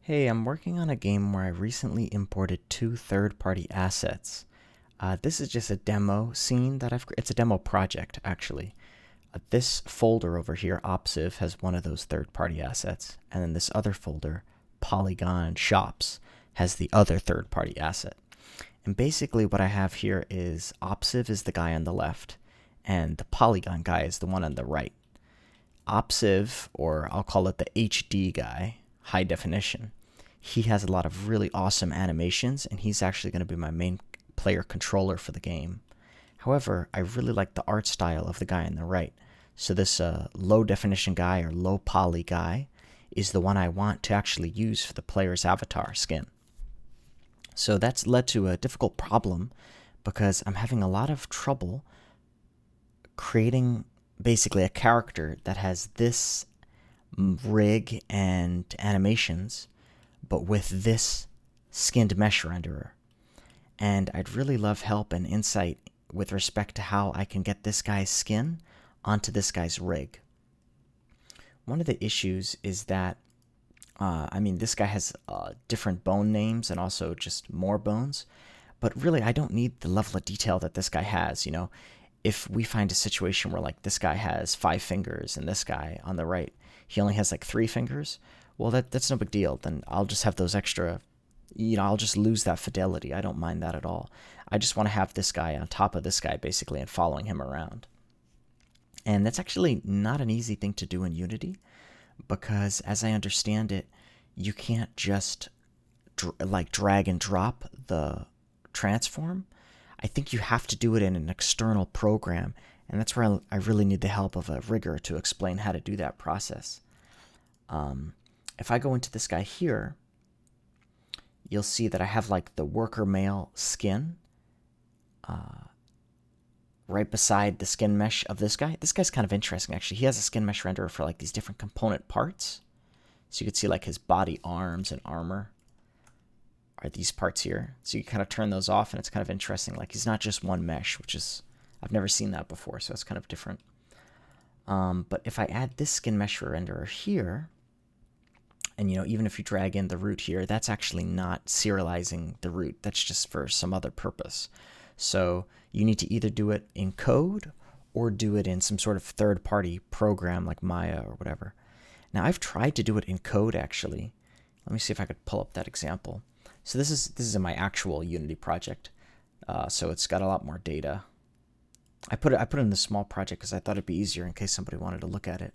Hey, I'm working on a game where I recently imported two third-party assets. This is just a demo scene that it's a demo project, actually. This folder over here, Opsiv, has one of those third-party assets, and then this other folder, Polygon Shops, has the other third-party asset. And basically what I have here is Opsiv is the guy on the left, and the Polygon guy is the one on the right. Opsiv, or I'll call it the HD guy, high definition, he has a lot of really awesome animations, and he's actually going to be my main player controller for the game. However, I really like the art style of the guy on the right. So this low definition guy or low poly guy is the one I want to actually use for the player's avatar skin. So that's led to a difficult problem because I'm having a lot of trouble creating basically a character that has this rig and animations, but with this skinned mesh renderer. And I'd really love help and insight with respect to how I can get this guy's skin onto this guy's rig. One of the issues is that, this guy has different bone names and also just more bones, but really I don't need the level of detail that this guy has. If we find a situation where like this guy has 5 fingers and this guy on the right, he only has like 3 fingers, well, that's no big deal. Then I'll just have those extra, I'll just lose that fidelity. I don't mind that at all. I just want to have this guy on top of this guy, basically, and following him around. And that's actually not an easy thing to do in Unity, because as I understand it, you can't just drag and drop the transform. I think you have to do it in an external program, and that's where I really need the help of a rigger to explain how to do that process. If I go into this guy here, you'll see that I have like the worker male skin right beside the skin mesh of this guy. This guy's kind of interesting, actually. He has a skin mesh renderer for like these different component parts. So you can see like his body, arms, and armor are these parts here. So you kind of turn those off, and it's kind of interesting. Like he's not just one mesh, which is, I've never seen that before, so it's kind of different. But if I add this skin mesh renderer here, and even if you drag in the root here, that's actually not serializing the root. That's just for some other purpose. So you need to either do it in code or do it in some sort of third-party program like Maya or whatever. Now I've tried to do it in code, actually. Let me see if I could pull up that example. So this is in my actual Unity project. So it's got a lot more data. I put it in the small project because I thought it'd be easier in case somebody wanted to look at it.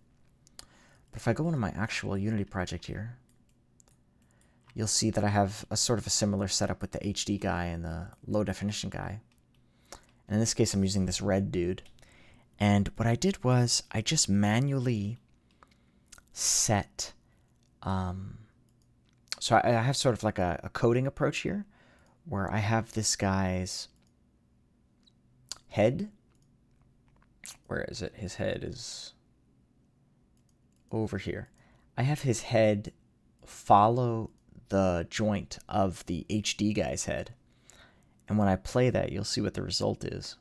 But if I go into my actual Unity project here, you'll see that I have a sort of a similar setup with the HD guy and the low definition guy. And in this case, I'm using this red dude. And what I did was I just manually set, so I have sort of like a coding approach here where I have this guy's head. Where is it? His head is over here. I have his head follow the joint of the HD guy's head. And when I play that, you'll see what the result is.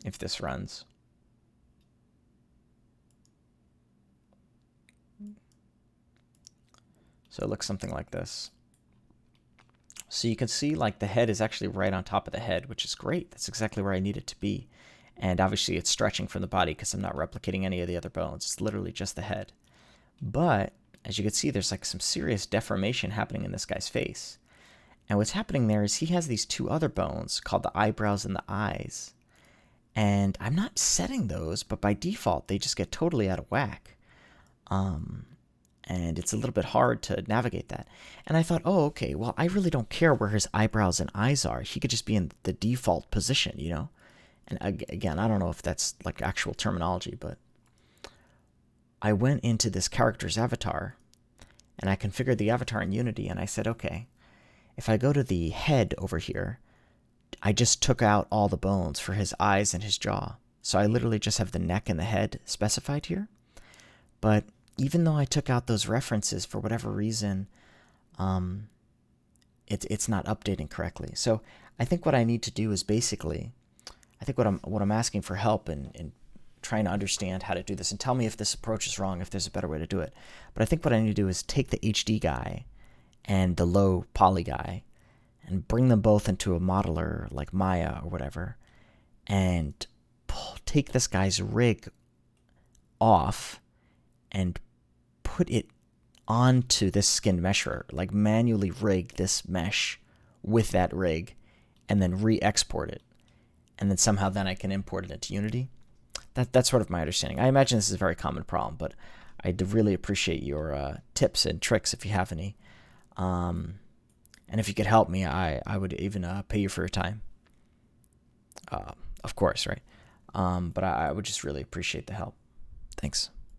If this runs. So it looks something like this. So you can see like the head is actually right on top of the head, which is great. That's exactly where I need it to be. And obviously it's stretching from the body because I'm not replicating any of the other bones. It's literally just the head. But as you can see, there's like some serious deformation happening in this guy's face. And what's happening there is he has these 2 other bones called the eyebrows and the eyes. And I'm not setting those, but by default, they just get totally out of whack. And it's a little bit hard to navigate that. And I thought, oh, okay, well, I really don't care where his eyebrows and eyes are. He could just be in the default position, And again, I don't know if that's like actual terminology, but I went into this character's avatar, and I configured the avatar in Unity, and I said, okay, if I go to the head over here, I just took out all the bones for his eyes and his jaw. So I literally just have the neck and the head specified here. But even though I took out those references for whatever reason, it's not updating correctly. So I think what I need to do is basically, I think what I'm asking for help in trying to understand how to do this, and tell me if this approach is wrong, if there's a better way to do it. But I think what I need to do is take the HD guy and the low poly guy and bring them both into a modeler like Maya or whatever, and take this guy's rig off and put it onto this skin mesher, like manually rig this mesh with that rig, and then re-export it. And then somehow then I can import it into Unity. That's sort of my understanding. I imagine this is a very common problem, but I'd really appreciate your tips and tricks if you have any. And if you could help me, I would even pay you for your time. Of course, right? But I would just really appreciate the help. Thanks.